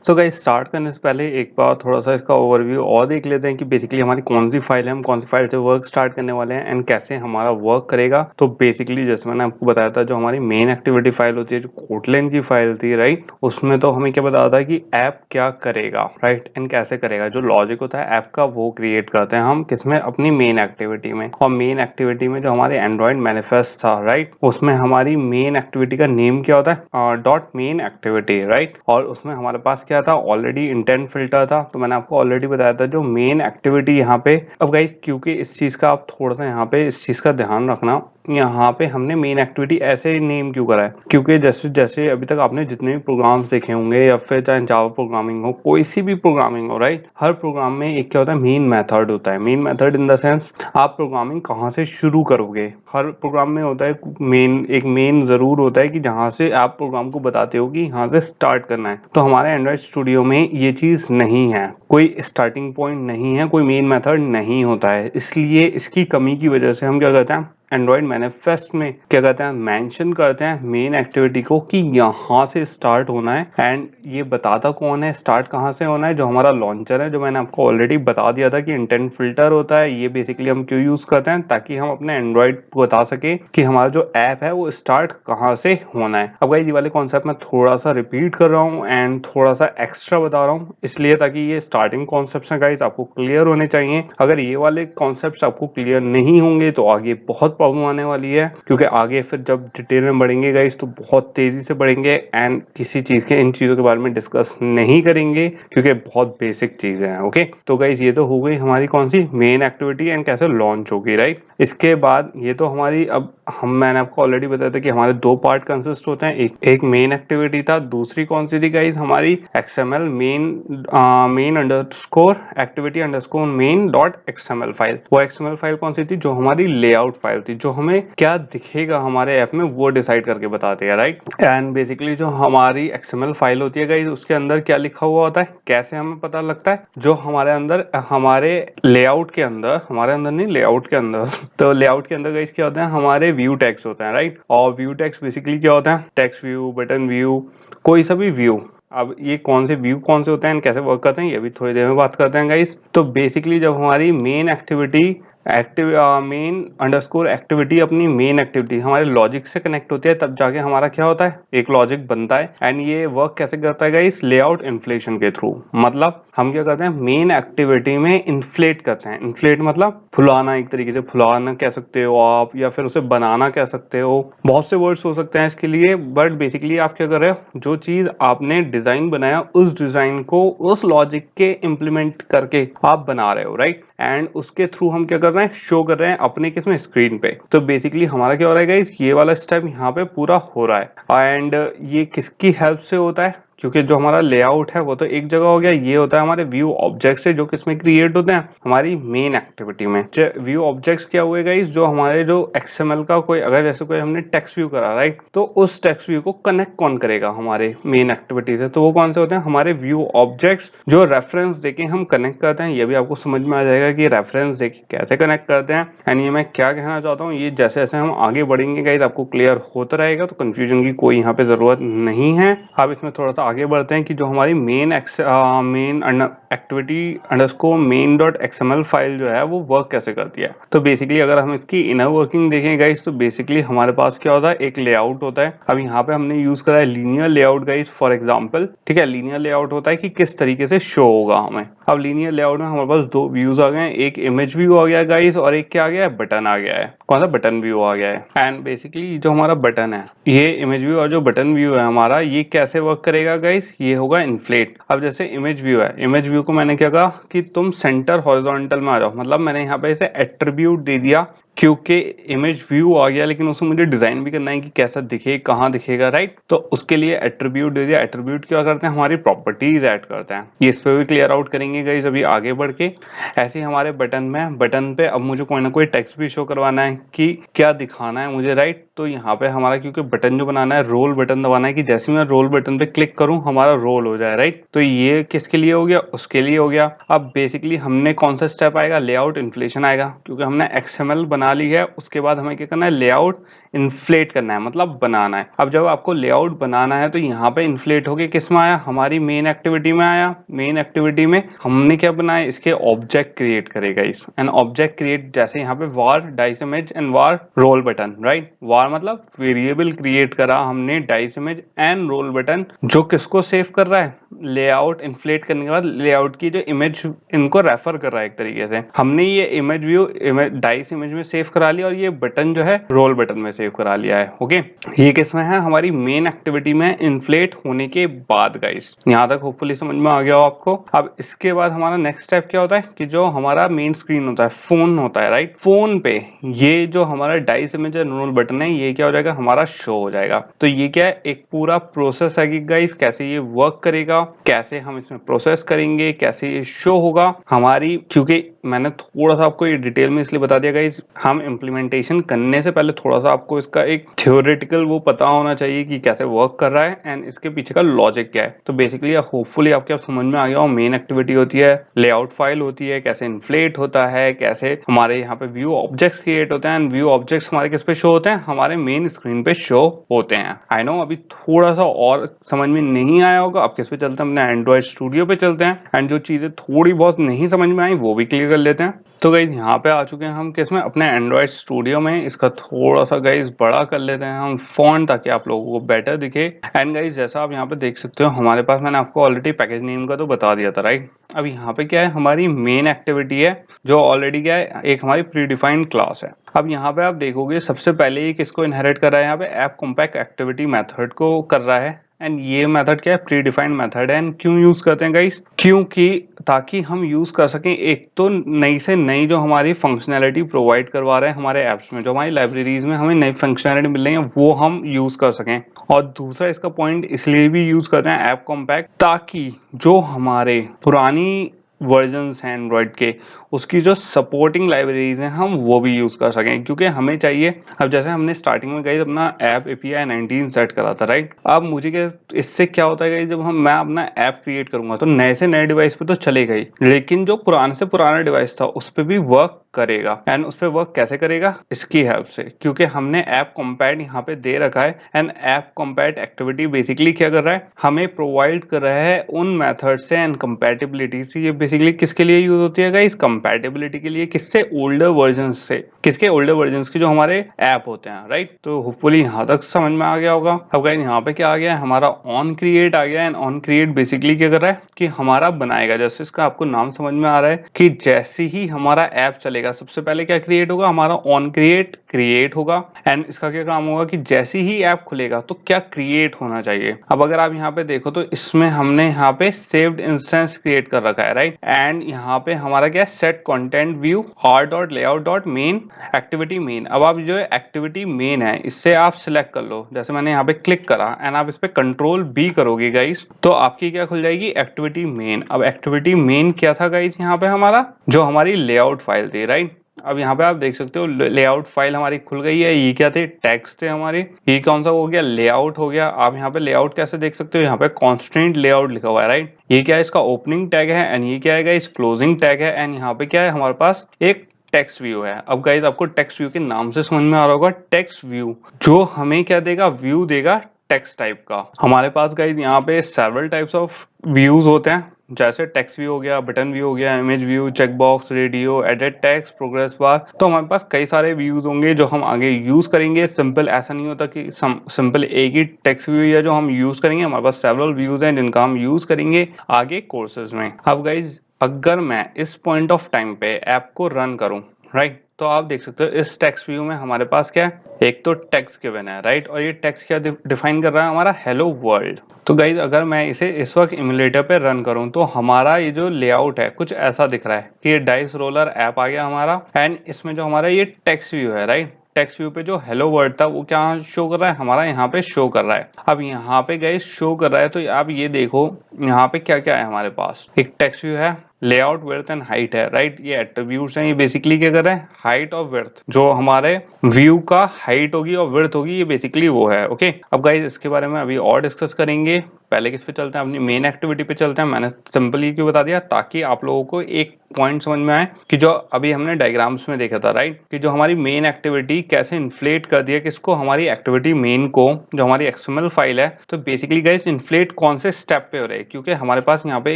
So guys start करने से पहले एक बार थोड़ा-सा इसका ओवरव्यू और देख लेते हैं कि बेसिकली हमारी कौन-सी फाइल है, हम कौन-सी फाइल से वर्क स्टार्ट करने वाले हैं एंड कैसे हमारा वर्क करेगा। तो बेसिकली जैसे मैंने आपको बताया था, जो हमारी मेन एक्टिविटी फाइल होती है, जो कोटलिन की फाइल थी, राइट? उसमें तो हमें क्या बताया था कि ऐप क्या करेगा, राइट? एंड कैसे करेगा। जो लॉजिक होता है ऐप का वो क्रिएट करते हैं हम किसमें, अपनी मेन एक्टिविटी में। और मेन एक्टिविटी में जो हमारे एंड्रॉइड मैनिफेस्ट था, राइट? उसमें हमारी मेन एक्टिविटी का नेम क्या होता है, डॉट मेन एक्टिविटी, राइट? और उसमें हमारे पास क्या था, ऑलरेडी इंटेंट फिल्टर था। तो मैंने आपको ऑलरेडी बताया था जो मेन एक्टिविटी यहाँ पे। अब गाइस क्योंकि इस चीज का आप थोड़ा सा यहाँ पे इस चीज का ध्यान रखना, यहाँ पे हमने मेन एक्टिविटी ऐसे नेम क्यों करा है, क्योंकि जैसे जैसे अभी तक आपने जितने भी प्रोग्राम्स देखे होंगे, या फिर चाहे जावा प्रोग्रामिंग हो, कोई सी भी प्रोग्रामिंग हो, राइट? हर प्रोग्राम में एक क्या होता है, मेन मेथड होता है। Main method in the sense आप प्रोग्रामिंग कहाँ से शुरू करोगे। हर प्रोग्राम में होता है एक मेन जरूर होता है कि जहाँ से आप प्रोग्राम को बताते हो कि यहाँ से स्टार्ट करना है। तो हमारे एंड्रॉइड स्टूडियो में ये चीज नहीं है, कोई स्टार्टिंग पॉइंट नहीं है, कोई मेन मेथड नहीं होता है। इसलिए इसकी कमी की वजह से हम क्या करते हैं, एंड्रॉइड मैनिफेस्ट में क्या कहते हैं, मेंशन करते हैं मेन एक्टिविटी को कि यहाँ से स्टार्ट होना है। एंड ये बताता कौन है स्टार्ट कहाँ से होना है, जो हमारा लॉन्चर है, जो मैंने आपको ऑलरेडी बता दिया था कि इंटेंट फिल्टर होता है। ये बेसिकली हम क्यों यूज करते हैं, ताकि हम अपने एंड्रॉइड को बता सके कि हमारा जो ऐप है वो स्टार्ट कहाँ से होना है। अब गाइस ये वाले कॉन्सेप्ट मैं थोड़ा सा रिपीट कर रहा हूँ एंड थोड़ा सा एक्स्ट्रा बता रहा हूँ, इसलिए ताकि ये स्टार्टिंग कॉन्सेप्ट हैं गाइस आपको क्लियर होने चाहिए। अगर ये वाले कॉन्सेप्ट आपको क्लियर नहीं होंगे तो आगे बहुत प्रॉब्लम आने वाली है, क्योंकि आगे फिर जब डिटेल में बढ़ेंगे गाइस तो बहुत तेजी से बढ़ेंगे एंड किसी चीज के इन चीजों के बारे में डिस्कस नहीं करेंगे, क्योंकि बहुत बेसिक चीजें हैं। ओके, तो गाइस ये तो हो गई हमारी कौन सी मेन एक्टिविटी एंड कैसे लॉन्च होगी, राइट? इसके बाद ये तो हमारी, अब मैंने आपको ऑलरेडी बताया था कि हमारे दो पार्ट कंसिस्ट होते हैं। एक मेन एक्टिविटी था, दूसरी कौन सी थी गाइस, हमारी XML main underscore activity underscore main dot XML file. वो XML फाइल कौन सी थी, जो हमारी लेआउट फाइल थी, जो हमें क्या दिखेगा हमारे ऐप में वो डिसाइड करके बताती है, राइट? एंड बेसिकली जो हमारी XML फाइल होती है गाइस, उसके अंदर क्या लिखा हुआ होता है, कैसे हमें पता लगता है, जो हमारे अंदर हमारे लेआउट के अंदर, हमारे अंदर नहीं लेआउट के अंदर तो लेआउट के अंदर गाइस क्या होता है, हमारे व्यू टैग्स होते हैं, राइट? और व्यू टैग्स बेसिकली क्या होता है, टेक्स्ट व्यू, बटन व्यू, कोई सा भी व्यू। अब ये कौन से व्यू कौन से होते हैं, कैसे वर्क करते हैं, ये भी थोड़ी देर में बात करते हैं गाइस। तो बेसिकली जब हमारी main activity main underscore activity अपनी मेन एक्टिविटी हमारे लॉजिक से कनेक्ट होती है, तब जाके हमारा क्या होता है, एक लॉजिक बनता है। एंड ये वर्क कैसे करता है गाइस, लेआउट इन्फ्लेशन के थ्रू। मतलब हम क्या करते हैं, मेन एक्टिविटी में इन्फ्लेट करते हैं। इन्फ्लेट मतलब फुलाना, एक तरीके से फुलाना कह सकते हो आप, या फिर उसे बनाना कह सकते हो। बहुत से वर्ड्स हो सकते हैं इसके लिए, बट बेसिकली आप क्या कर रहे हो, जो चीज आपने डिजाइन बनाया उस डिजाइन को उस लॉजिक के इम्प्लीमेंट करके आप बना रहे हो, राइट? एंड उसके थ्रू हम क्या कर रहे हैं, शो कर रहे हैं अपने किसमें, स्क्रीन पे। तो बेसिकली हमारा क्या हो रहा है गाइस, ये वाला स्टेप यहाँ पे पूरा हो रहा है। एंड ये किसकी हेल्प से होता है, क्योंकि जो हमारा लेआउट है वो तो एक जगह हो गया, ये होता है हमारे व्यू ऑब्जेक्ट से, जो किसमें क्रिएट होते हैं, हमारी मेन एक्टिविटी में। व्यू ऑब्जेक्ट्स क्या हुए गाइस, जो हमारे जो XML का कोई, अगर जैसे कोई हमने टेक्स्ट व्यू करा, राइट? तो उस टेक्स्ट व्यू को कनेक्ट कौन करेगा हमारे मेन एक्टिविटी से, तो वो कौन से होते हैं, हमारे व्यू ऑब्जेक्ट्स, जो रेफरेंस देके हम कनेक्ट करते हैं। ये भी आपको समझ में आ जाएगा कि रेफरेंस देके कैसे कनेक्ट करते हैं। एंड ये मैं क्या कहना चाहता हूँ, ये जैसे जैसे हम आगे बढ़ेंगे गाइस आपको क्लियर होता रहेगा, तो कंफ्यूजन की कोई यहाँ पे जरूरत नहीं है। अब इसमें थोड़ा सा आगे बढ़ते हैं कि जो हमारी main activity underscore main dot XML file जो है वो वर्क कैसे करती है। तो बेसिकली अगर हम इसकी इनर वर्किंग देखें गाइस, तो बेसिकली हमारे पास क्या होता है, एक लेआउट होता है। अब यहाँ पे हमने यूज करा है linear layout guys, for example, ठीक है? लीनियर लेआउट होता है कि किस तरीके से शो होगा हमें। अब लीनियर लेआउट में हमारे पास दो व्यूज आ गए हैं, एक इमेज व्यू आ गया गाइस, और एक क्या आ गया है, बटन आ गया है। कौन सा, बटन व्यू आ गया है। एंड बेसिकली जो हमारा बटन है, ये इमेज व्यू, और जो बटन व्यू है हमारा, ये कैसे वर्क करेगा गाइस, ये होगा इन्फ्लेट। अब जैसे इमेज व्यू है, इमेज व्यू को मैंने क्या कहा कि तुम सेंटर हॉरिजॉन्टल में आ जाओ, मतलब मैंने यहाँ पे इसे एट्रीब्यूट दे दिया, क्योंकि इमेज व्यू आ गया, लेकिन उसमें मुझे डिजाइन भी करना है कि कैसा दिखे, कहाँ दिखेगा, राइट? तो उसके लिए एट्रीब्यूट दे दिया। एट्रीब्यूट क्या करते हैं, हमारी प्रॉपर्टीज ऐड करते हैं। ये इस पे भी क्लियर आउट करेंगे गाइस अभी आगे बढ़ के। ऐसे ही हमारे बटन में, बटन पे अब मुझे कोई ना कोई टेक्स्ट भी शो करवाना है कि क्या दिखाना है मुझे, राइट? तो यहाँ पे हमारा, क्योंकि बटन जो बनाना है, रोल बटन दबाना है कि जैसे मैं रोल बटन पे क्लिक करूँ हमारा रोल हो जाए, राइट? तो ये किसके लिए हो गया, उसके लिए हो गया। अब बेसिकली हमने कौन सा स्टेप आएगा, लेआउट इन्फ्लेशन आएगा, क्योंकि हमने XML बना बना ली है, उसके बाद हमें क्या करना है, लेआउट इन्फ्लेट करना है, मतलब बनाना है। अब जब आपको लेआउट बनाना है तो यहाँ पे इन्फ्लेट होके किस में आया, हमारी मेन एक्टिविटी में आया। मेन एक्टिविटी में हमने क्या बनाया, इसके ऑब्जेक्ट क्रिएट करेगा इस एंड ऑब्जेक्ट क्रिएट, जैसे यहाँ पे var dice image and var roll button, right. Var मतलब वेरिएबल क्रिएट करा हमने dice image and roll button, जो किसको सेव कर रहा है, लेआउट इन्फ्लेट करने के बाद लेआउट की जो इमेज इनको रेफर कर रहा है। एक तरीके से हमने ये इमेज व्यू डाइस इमेज में सेव करा लिया और ये बटन जो है रोल बटन में सेव करा लिया है। ओके, ये किसमें है, हमारी मेन एक्टिविटी में इन्फ्लेट होने के बाद गाइस। यहाँ तक होपफुली समझ में आ गया हो आपको। अब इसके बाद हमारा नेक्स्ट स्टेप क्या होता है कि जो हमारा मेन स्क्रीन होता है, फोन होता है, राइट। फोन पे ये जो हमारा डाइस इमेज रोल बटन है, ये क्या हो जाएगा, हमारा शो हो जाएगा। तो ये क्या है, एक पूरा प्रोसेस है कि गाइस कैसे ये वर्क करेगा, कैसे हम इसमें प्रोसेस करेंगे, कैसे ये शो होगा हमारी। क्योंकि मैंने थोड़ा सा आपको ये डिटेल में इसलिए बता दिया गाइस, हम इम्प्लीमेंटेशन करने से पहले थोड़ा सा आपको इसका एक थ्योरेटिकल वो पता होना चाहिए कि कैसे वर्क कर रहा है एंड इसके पीछे का लॉजिक क्या है। तो बेसिकली होपफुली आपके समझ में आ गया हो। मेन एक्टिविटी होती है, लेआउट फाइल होती है, कैसे इन्फ्लेट होता है, कैसे हमारे यहाँ पे व्यू ऑब्जेक्ट्स क्रिएट होते हैं एंड व्यू ऑब्जेक्ट्स हमारे किस पे शो होते हैं, हमारे मेन स्क्रीन पे शो होते हैं। आई नो अभी थोड़ा सा और समझ में नहीं आया होगा। अब किस पे चलते हैं, अपने एंड्रॉइड स्टूडियो पे चलते हैं एंड जो चीजें थोड़ी बहुत नहीं समझ में आई वो भी क्लियर कर लेते हैं। तो गाइज यहाँ पे आ चुके हैं हम किसमें, अपने एंड्रॉइड स्टूडियो में। इसका थोड़ा सा गाइज बड़ा कर लेते हैं हम फॉन्ट, ताकि आप लोगों को बेटर दिखे। एंड गाइज जैसा आप यहाँ पे देख सकते हो, हमारे पास मैंने आपको ऑलरेडी पैकेज नेम का तो बता दिया था, राइट। अब यहाँ पे क्या है, हमारी मेन एक्टिविटी है जो ऑलरेडी क्या है, एक हमारी प्री डिफाइंड क्लास है। अब यहाँ पे आप देखोगे सबसे पहले ही किसको इनहेरिट कर रहा है, यहाँ पे ऐप कॉम्पैक्ट एक्टिविटी मेथड को कर रहा है। एंड ये मेथड क्या है, प्री डिफाइंड मेथड है। एंड क्यों यूज करते हैं गाइस, क्योंकि ताकि हम यूज कर सकें एक तो नई से नई जो हमारी फंक्शनैलिटी प्रोवाइड करवा रहे हैं हमारे ऐप्स में, जो हमारी लाइब्रेरीज में हमें नई फंक्शनैलिटी मिल रही है वो हम यूज कर सकें। और दूसरा इसका पॉइंट इसलिए भी यूज करते हैं ऐप कॉम्पैक्ट, ताकि जो हमारे पुरानी वर्जन्स हैं एंड्रॉइड के, उसकी जो सपोर्टिंग लाइब्रेरीज हैं हम वो भी यूज कर सकें। क्योंकि हमें चाहिए, अब जैसे हमने स्टार्टिंग में गाइस अपना ऐप API 19 सेट करा था, राइट। अब मुझे क्या, इससे क्या होता है गाइस, जब मैं अपना ऐप क्रिएट करूंगा तो नए से नए डिवाइस पे तो चलेगा ही, लेकिन जो पुराने से पुराना डिवाइस था उस पर भी वर्क करेगा। एंड उस पर वर्क कैसे करेगा, इसकी हेल्प से, क्योंकि हमने ऐप कॉम्पैक्ट यहाँ पे दे रखा है। And app compact activity basically क्या कर रहा है, हमें प्रोवाइड कर रहा है उन मेथड से एंड कंपैटिबिलिटी से। ये बेसिकली किसके लिए यूज होती है गाइस, कंपैटिबिलिटी के लिए। किससे, ओल्डर वर्जन से। किसके, ओल्डर वर्जन के जो हमारे ऐप होते हैं, राइट। तो होपफुली यहाँ तक समझ में आ गया होगा। अब गाइस यहाँ पे क्या आ गया है, हमारा ऑन क्रिएट आ गया। एंड ऑन क्रिएट बेसिकली क्या कर रहा है कि हमारा बनाएगा, जैसे इसका आपको नाम समझ में आ रहा है कि जैसे ही हमारा ऐप चलेगा सबसे पहले क्या क्रिएट होगा, हमारा ऑन क्रिएट होगा। एंड इसका क्या काम होगा कि जैसे ही ऐप खुलेगा तो क्या क्रिएट होना चाहिए। अब अगर आप यहाँ पे देखो तो इसमें हमने यहाँ पे सेव्ड इंस्टेंस क्रिएट कर रखा है, राइट। एंड यहाँ पे हमारा क्या है, set content view r.layout.main activity main. अब आप जो एक्टिविटी मेन है इससे आप सिलेक्ट कर लो, जैसे मैंने यहाँ पे क्लिक करा एंड आप इस पे कंट्रोल B करोगे गाइस, तो आपकी क्या खुल जाएगी, एक्टिविटी मेन। अब एक्टिविटी मेन क्या था गाइस, यहाँ पे हमारा जो हमारी लेआउट फाइल थी, राइट। अब यहाँ पे आप देख सकते हो लेआउट फाइल हमारी खुल गई है। ये क्या थे, टैग्स थे हमारे। ये कौन सा हो गया, लेआउट हो गया। आप यहाँ पे लेआउट कैसे देख सकते हो, यहाँ पे कॉन्स्टेंट लेआउट लिखा हुआ है, राइट। ये क्या है, इसका ओपनिंग टैग है। एंड ये क्या है, इस क्लोजिंग टैग है। एंड यहाँ पे क्या है, हमारे पास एक टेक्स्ट व्यू है। अब गाइस आपको टेक्स्ट व्यू के नाम से समझ में आ रहा होगा, टेक्स्ट व्यू जो हमें क्या देगा, व्यू देगा टेक्स्ट टाइप का। हमारे पास गाइस यहाँ पे सेवरल टाइप्स ऑफ व्यूज होते हैं, जैसे टेक्स्ट व्यू हो गया, बटन व्यू हो गया, image view, checkbox, radio, edit text, progress bar. तो हमारे पास कई सारे व्यूज होंगे जो हम आगे यूज करेंगे। सिंपल ऐसा नहीं होता कि सिंपल एक ही टेक्स्ट व्यू या जो हम यूज करेंगे, हमारे पास सेवरल व्यूज हैं जिनका हम यूज करेंगे आगे कोर्सेज में। अब गाइज अगर मैं इस पॉइंट ऑफ टाइम पे ऐप को रन करूं, राइट, तो आप देख सकते हो इस टेक्स्ट व्यू में हमारे पास क्या है, एक तो टेक्स्ट गिवन है, राइट। और ये टेक्स्ट क्या डिफाइन कर रहा है, हमारा हेलो वर्ल्ड। तो गाइज अगर मैं इसे इस वक्त इमुलेटर पे रन करूं तो हमारा ये जो लेआउट है कुछ ऐसा दिख रहा है कि ये डाइस रोलर ऐप आ गया हमारा। एंड इसमें जो हमारा ये टेक्स्ट व्यू है, राइट, टेक्स्ट व्यू पे जो हेलो वर्ड था वो क्या शो कर रहा है, हमारा यहाँ पे शो कर रहा है। अब यहाँ पे गाइस शो कर रहा है तो आप ये देखो यहाँ पे क्या क्या है, हमारे पास एक टेक्स्ट व्यू है, लेआउट विड्थ एंड हाइट है, राइट। ये एट्रीब्यूट्स हैं, ये बेसिकली क्या कर रहे हैं, हाइट और विड्थ, जो हमारे व्यू का हाइट होगी और विड्थ होगी, ये बेसिकली वो है। ओके, अब गाइस इसके बारे में अभी और डिस्कस करेंगे। पहले किस पे चलते हैं, अपनी मेन एक्टिविटी पे चलते हैं। मैंने सिंपल ये क्यों बता दिया, ताकि आप लोगों को एक पॉइंट समझ में आए कि जो अभी हमने डायग्राम्स में देखा था, राइट, कि जो हमारी मेन एक्टिविटी कैसे इन्फ्लेट कर दिया किसको, हमारी एक्टिविटी मेन को, जो हमारी एक्सएमएल फाइल है। तो बेसिकली गाइस इन्फ्लेट कौन से स्टेप पे हो रहा है, क्योंकि हमारे पास यहाँ पे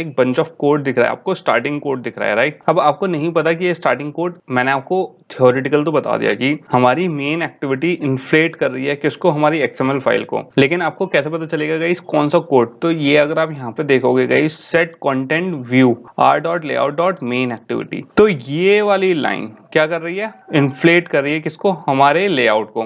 एक बंच ऑफ कोड दिख रहा है, आपको स्टार्टिंग कोड दिख रहा है, राइट। अब आपको नहीं पता कि ये स्टार्टिंग कोड, मैंने आपको थ्योरेटिकल तो बता दिया कि हमारी मेन एक्टिविटी इन्फ्लेट कर रही है किसको, हमारी एक्सएमएल फाइल को, लेकिन आपको कैसे पता चलेगा गाइस कौन सा कोड। तो ये अगर आप यहाँ पे देखोगे guys, set content view r.layout.main activity, तो ये वाली लाइन क्या कर रही है, इन्फ्लेट कर रही है किसको, हमारे लेआउट को।